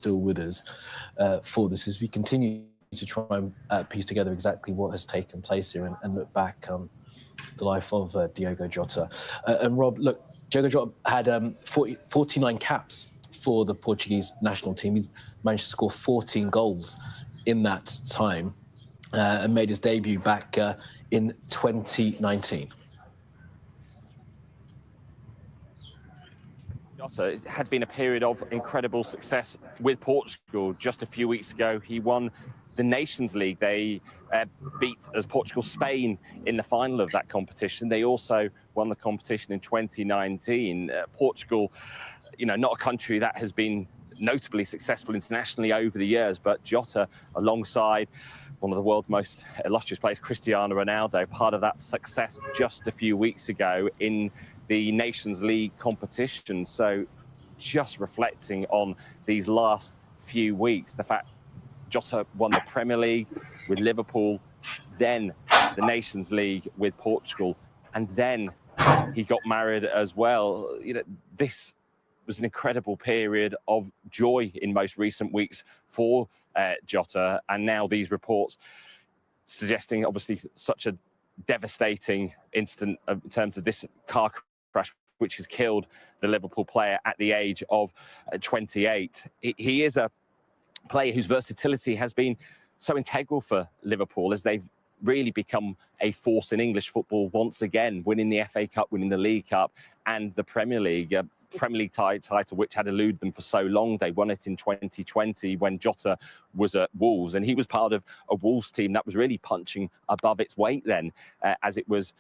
still with us for this as we continue to try and piece together exactly what has taken place here and look back the life of Diogo Jota. And Rob, look, Diogo Jota had 49 caps for the Portuguese national team. He managed to score 14 goals in that time and made his debut back in 2019. It had been a period of incredible success with Portugal. Just a few weeks ago, he won the Nations League. They beat, as Portugal, Spain in the final of that competition. They also won the competition in 2019. Portugal, not a country that has been notably successful internationally over the years, but Jota, alongside one of the world's most illustrious players, Cristiano Ronaldo, part of that success just a few weeks ago in the Nations League competition. So just reflecting on these last few weeks, the fact Jota won the Premier League with Liverpool, then the Nations League with Portugal, and then he got married as well. This was an incredible period of joy in most recent weeks for Jota, and now these reports suggesting obviously such a devastating incident in terms of this car crash which has killed the Liverpool player at the age of 28. He is a player whose versatility has been so integral for Liverpool as they've really become a force in English football once again, winning the FA Cup, winning the League Cup and the Premier League. Premier League title, which had eluded them for so long. They won it in 2020 when Jota was at Wolves, and he was part of a Wolves team that was really punching above its weight then, as it was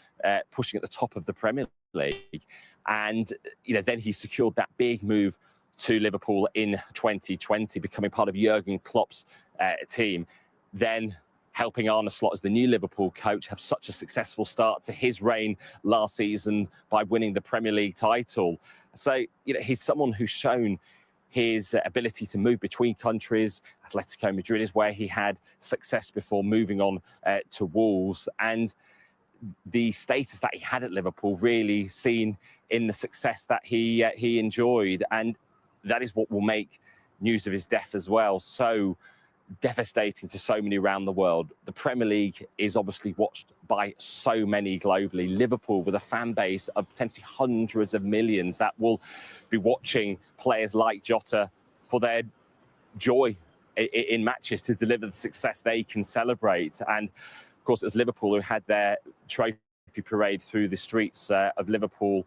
pushing at the top of the Premier League. And then he secured that big move to Liverpool in 2020, becoming part of Jurgen Klopp's team. Then helping Arne Slot as the new Liverpool coach have such a successful start to his reign last season by winning the Premier League title. So, he's someone who's shown his ability to move between countries. Atletico Madrid is where he had success before moving on to Wolves. And the status that he had at Liverpool really seen in the success that he enjoyed. And that is what will make news of his death as well so devastating to so many around the world. The Premier League is obviously watched by so many globally. Liverpool, with a fan base of potentially hundreds of millions that will be watching players like Jota for their joy in matches to deliver the success they can celebrate. And of course, it's Liverpool who had their trophy parade through the streets of Liverpool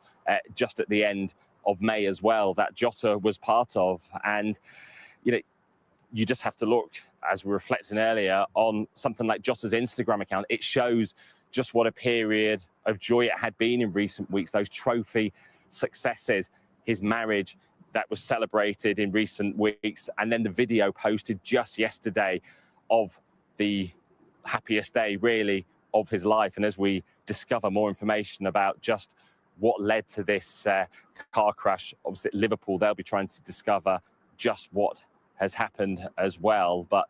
just at the end of May as well, that Jota was part of. And you just have to look, as we were reflecting earlier, on something like Jota's Instagram account. It shows just what a period of joy it had been in recent weeks, those trophy successes, his marriage that was celebrated in recent weeks, and then the video posted just yesterday of the happiest day, really, of his life. And as we discover more information about just what led to this car crash, obviously at Liverpool, they'll be trying to discover just what has happened as well. But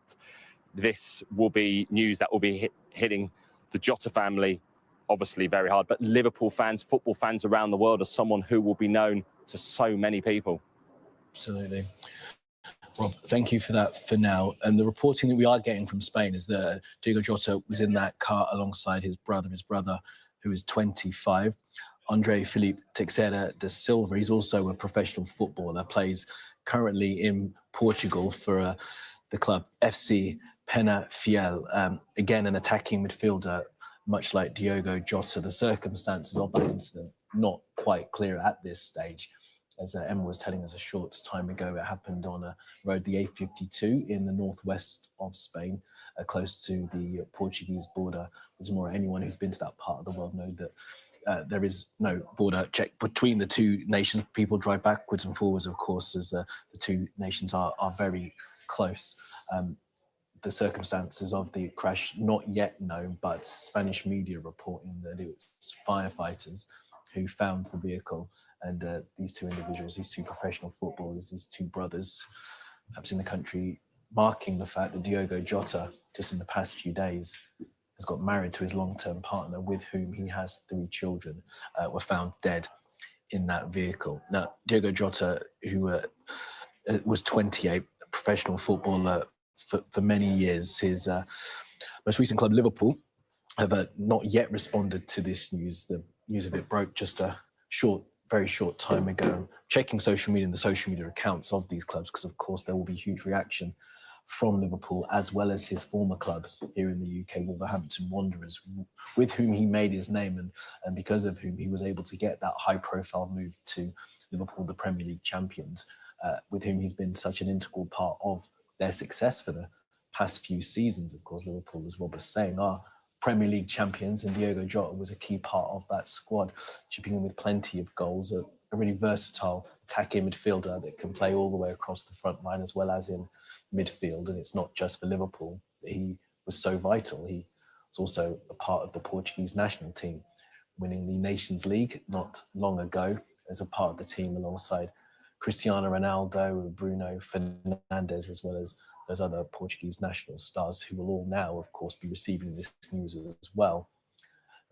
this will be news that will be hitting the Jota family obviously very hard, but Liverpool fans, football fans around the world, as someone who will be known to so many people. Absolutely. Rob, thank you for that for now. And the reporting that we are getting from Spain is that Diogo Jota was in that car alongside his brother who is 25, Andre Felipe Teixeira da Silva. He's also a professional footballer, plays currently in Portugal for the club FC Penafiel. Again, an attacking midfielder, much like Diogo Jota. The circumstances of that incident not quite clear at this stage. As Emma was telling us a short time ago, it happened on a road, the A52, in the northwest of Spain, close to the Portuguese border. There's more, anyone who's been to that part of the world know that there is no border check between the two nations. People drive backwards and forwards, of course, as the two nations are very close. The circumstances of the crash not yet known, but Spanish media reporting that it was firefighters who found the vehicle, and these two individuals, these two professional footballers, these two brothers, perhaps in the country, marking the fact that Diogo Jota, just in the past few days, has got married to his long-term partner, with whom he has 3 children, were found dead in that vehicle. Now, Diogo Jota, who was 28, professional footballer for many years. His most recent club, Liverpool, have not yet responded to this news. The news of it broke just a very short time ago. Checking social media and the social media accounts of these clubs, because of course there will be huge reaction from Liverpool as well as his former club here in the UK, Wolverhampton Wanderers, with whom he made his name and because of whom he was able to get that high-profile move to Liverpool, the Premier League champions, with whom he's been such an integral part of their success for the past few seasons. Of course, Liverpool, as Rob was saying, are Premier League champions, and Diogo Jota was a key part of that squad, chipping in with plenty of goals, a really versatile attacking midfielder that can play all the way across the front line as well as in midfield. And it's not just for Liverpool. He was so vital. He was also a part of the Portuguese national team, winning the Nations League not long ago as a part of the team alongside Cristiano Ronaldo, Bruno Fernandes, as well as those other Portuguese national stars who will all now, of course, be receiving this news as well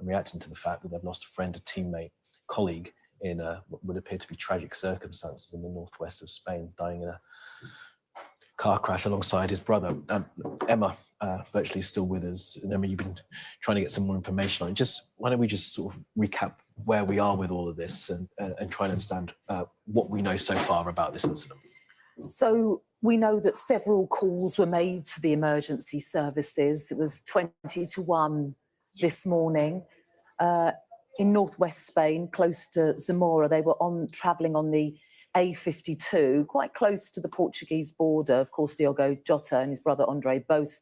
and reacting to the fact that they've lost a friend, a teammate, colleague in what would appear to be tragic circumstances in the northwest of Spain, dying in a car crash alongside his brother. Emma, virtually still with us. And Emma, you've been trying to get some more information on it. Why don't we just sort of recap where we are with all of this and try and understand what we know so far about this incident? So we know that several calls were made to the emergency services. It was 20 to 1 this morning in northwest Spain, close to Zamora. They were travelling on the A52, quite close to the Portuguese border. Of course, Diogo Jota and his brother Andre both.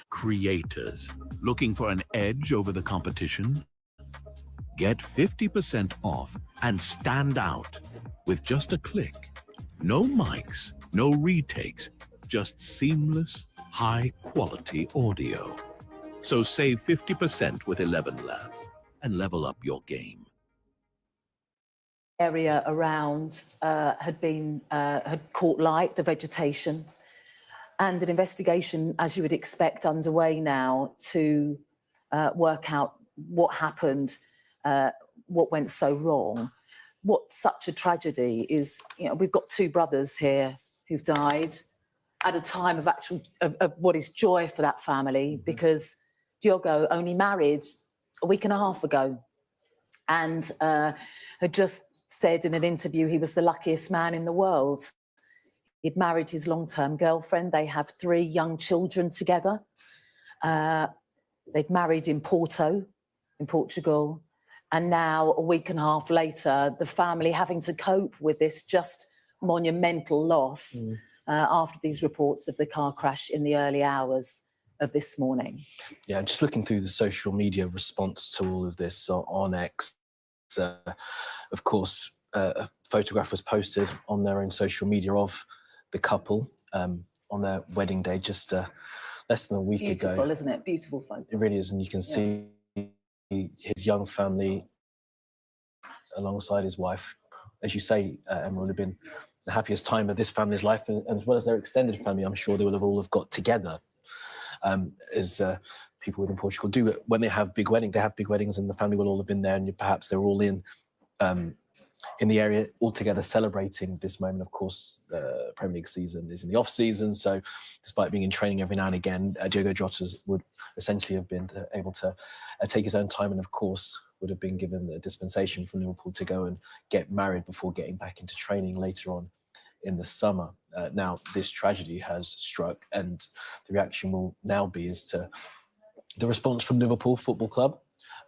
Creators looking for an edge over the competition? Get 50% off and stand out with just a click. No mics, no retakes, just seamless, high-quality audio. So save 50% with 11 Labs and level up your game. Area around had caught light, the vegetation, and an investigation, as you would expect, underway now to work out what happened, what went so wrong. What's such a tragedy is, we've got two brothers here who've died at a time of what is joy for that family, because Diogo only married a week and a half ago and had just said in an interview he was the luckiest man in the world. He'd married his long-term girlfriend. They have 3 young children together. They'd married in Porto, in Portugal. And now, a week and a half later, the family having to cope with this just monumental loss after these reports of the car crash in the early hours of this morning. Yeah, just looking through the social media response to all of this on X, of course, a photograph was posted on their own social media of the couple on their wedding day just less than a week ago. Beautiful, isn't it? Beautiful photo. It really is, and you can see his young family alongside his wife. As you say, Emma, would have been the happiest time of this family's life, and as well as their extended family. I'm sure they will have all got together, as people within Portugal do when they have big weddings. They have big weddings, and the family will all have been there, and perhaps they're all in the area all together celebrating this moment. Of course, the Premier League season is in the off season, so despite being in training every now and again, Diogo Jota would essentially have been able to take his own time, and of course would have been given the dispensation from Liverpool to go and get married before getting back into training later on in the summer. Now this tragedy has struck, and the reaction will now be as to the response from Liverpool Football Club,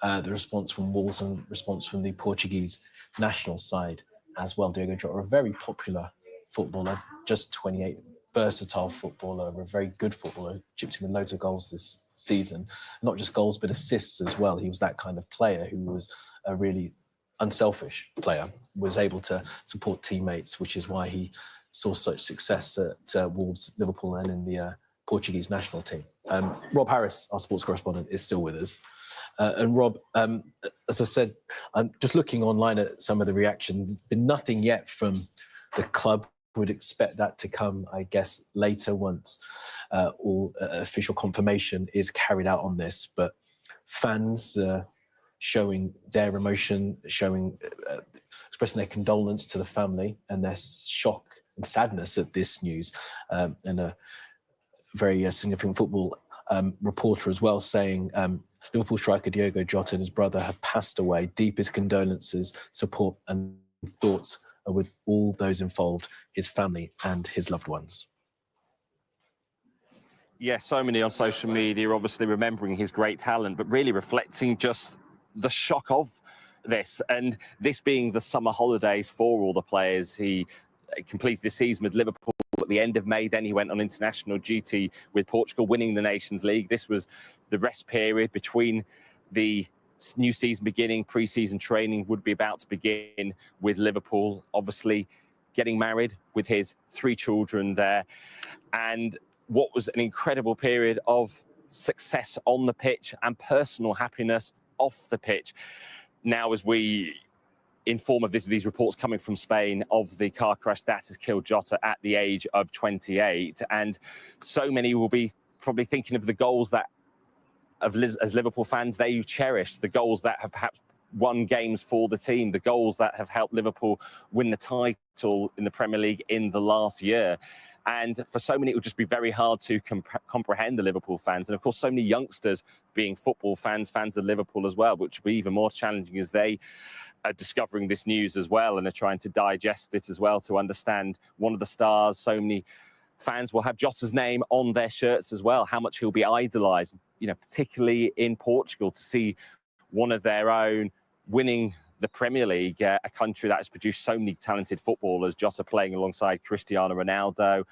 the response from Wolves, and response from the Portuguese national side as well. Diogo Jota, a very popular footballer, just 28, versatile footballer, a very good footballer, chipped in with loads of goals this season. Not just goals, but assists as well. He was that kind of player who was a really unselfish player, was able to support teammates, which is why he saw such success at Wolves, Liverpool, and in the Portuguese national team. Rob Harris, our sports correspondent, is still with us. And Rob, as I said, I'm just looking online at some of the reaction. There's been nothing yet from the club. Would expect that to come, I guess, later once all official confirmation is carried out on this. But fans showing their emotion, expressing their condolence to the family and their shock and sadness at this news, and a very significant football reporter as well saying Liverpool striker Diogo Jota and his brother have passed away. Deepest condolences, support and thoughts are with all those involved, his family and his loved ones. Yeah, so many on social media, obviously remembering his great talent, but really reflecting just the shock of this. And this being the summer holidays for all the players. He completed the season with Liverpool at the end of May. Then he went on international duty with Portugal, winning the Nations League. This was the rest period between the new season beginning. Pre-season training would be about to begin with Liverpool, obviously getting married with his 3 children there. And what was an incredible period of success on the pitch and personal happiness off the pitch. Now, as we inform of these reports coming from Spain of the car crash that has killed Jota at the age of 28, and so many will be probably thinking of the goals that, as Liverpool fans, they cherish, the goals that have perhaps won games for the team, the goals that have helped Liverpool win the title in the Premier League in the last year. And for so many, it would just be very hard to comprehend the Liverpool fans. And of course, so many youngsters being football fans, fans of Liverpool as well, which will be even more challenging as they are discovering this news as well and are trying to digest it as well to understand one of the stars. So many fans will have Jota's name on their shirts as well, how much he'll be idolised, you know, particularly in Portugal, to see one of their own winning the Premier League, a country that has produced so many talented footballers, Jota playing alongside Cristiano Ronaldo,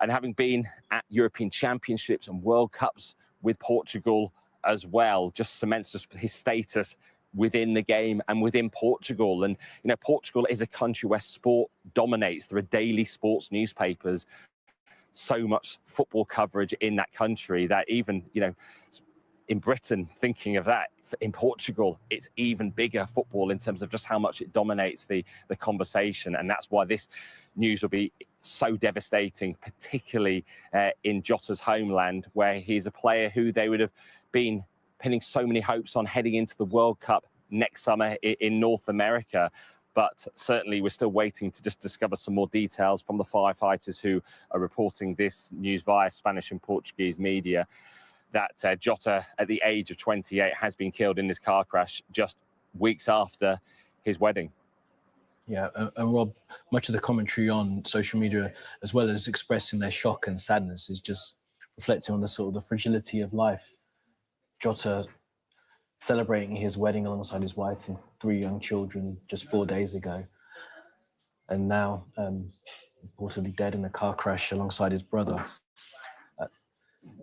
and having been at European Championships and World Cups with Portugal as well, just cements just his status within the game and within Portugal. And, you know, Portugal is a country where sport dominates. There are daily sports newspapers, so much football coverage in that country that even, you know, in Britain, thinking of that, in Portugal, it's even bigger football in terms of just how much it dominates the conversation. And that's why this news will be so devastating, particularly in Jota's homeland, where he's a player who they would have been pinning so many hopes on heading into the World Cup next summer in North America. But certainly we're still waiting to just discover some more details from the firefighters who are reporting this news via Spanish and Portuguese media, that Jota, at the age of 28, has been killed in this car crash just weeks after his wedding. Yeah, and Rob, much of the commentary on social media, as well as expressing their shock and sadness, is just reflecting on the sort of the fragility of life. Jota celebrating his wedding alongside his wife and 3 young children just 4 days ago, and now reportedly dead in a car crash alongside his brother.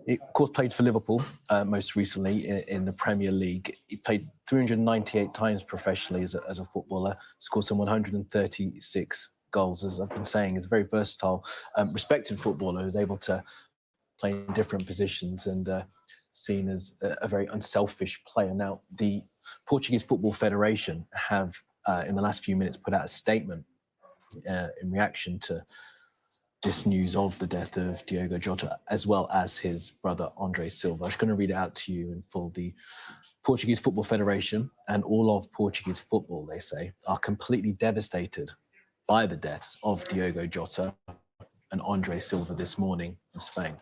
He, of course, played for Liverpool most recently in the Premier League. He played 398 times professionally as a footballer, scored some 136 goals. As I've been saying, he's a very versatile, respected footballer who's able to play in different positions and seen as a very unselfish player. Now, the Portuguese Football Federation have, in the last few minutes, put out a statement in reaction to this news of the death of Diogo Jota, as well as his brother, Andre Silva. I'm just going to read it out to you in full. The Portuguese Football Federation and all of Portuguese football, they say, are completely devastated by the deaths of Diogo Jota and Andre Silva this morning in Spain.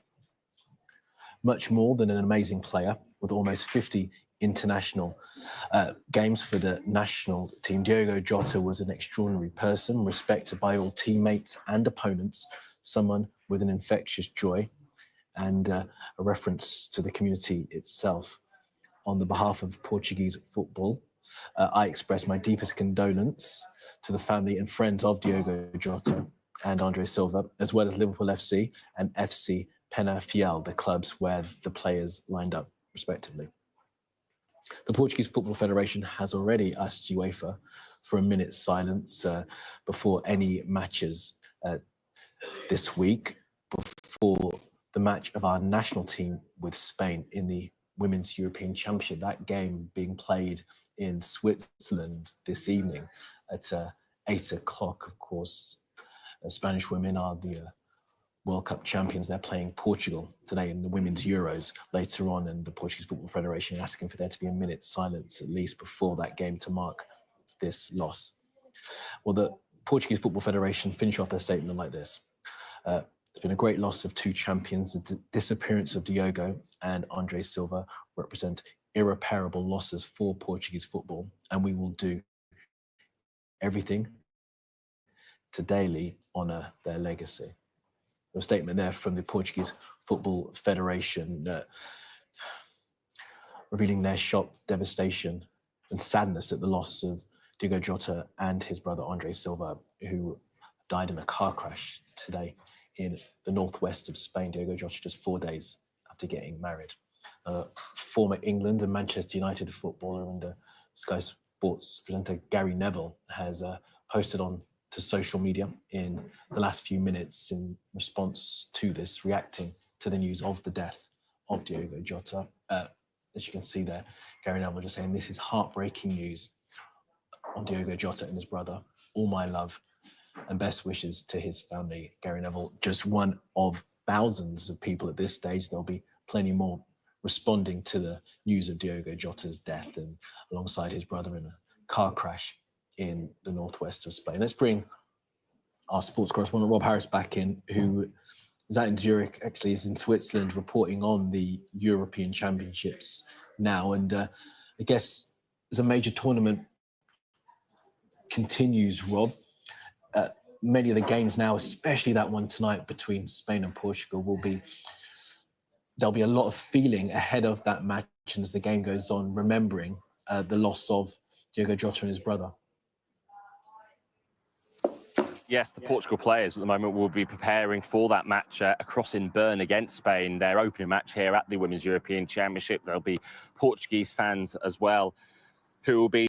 Much more than an amazing player, with almost 50 international games for the national team, Diogo Jota was an extraordinary person, respected by all teammates and opponents, someone with an infectious joy and a reference to the community itself. On the behalf of Portuguese football, I express my deepest condolence to the family and friends of Diogo Jota and Andre Silva, as well as Liverpool FC and FC Penafiel, the clubs where the players lined up, respectively. The Portuguese Football Federation has already asked UEFA for a minute's silence before any matches this week, before the match of our national team with Spain in the Women's European Championship. That game being played in Switzerland this evening at 8 o'clock. Of course, Spanish women are the World Cup champions. They're playing Portugal today in the Women's Euros later on, and the Portuguese Football Federation asking for there to be a minute's silence at least before that game to mark this loss. Well, the Portuguese Football Federation finish off their statement like this. It's been a great loss of two champions. The disappearance of Diogo and Andre Silva represent irreparable losses for Portuguese football, and we will do everything to daily honour their legacy. A statement there from the Portuguese Football Federation revealing their shock, devastation and sadness at the loss of Diogo Jota and his brother Andre Silva, who died in a car crash today in the northwest of Spain. Diogo Jota just 4 days after getting married. Former England and Manchester United footballer and Sky Sports presenter Gary Neville has posted on to social media in the last few minutes in response to this, reacting to the news of the death of Diogo Jota. As you can see there, Gary Neville just saying, "This is heartbreaking news on Diogo Jota and his brother. All my love and best wishes to his family." Gary Neville, just one of thousands of people at this stage. There'll be plenty more responding to the news of Diogo Jota's death and alongside his brother in a car crash in the northwest of Spain. Let's bring our sports correspondent Rob Harris back in, who is out in Zurich, actually is in Switzerland, reporting on the European Championships now. And I guess as a major tournament continues, Rob, many of the games now, especially that one tonight between Spain and Portugal, there'll be a lot of feeling ahead of that match and as the game goes on, remembering the loss of Diogo Jota and his brother. Yes, the Portugal players at the moment will be preparing for that match across in Bern against Spain, their opening match here at the Women's European Championship. There'll be Portuguese fans as well who will be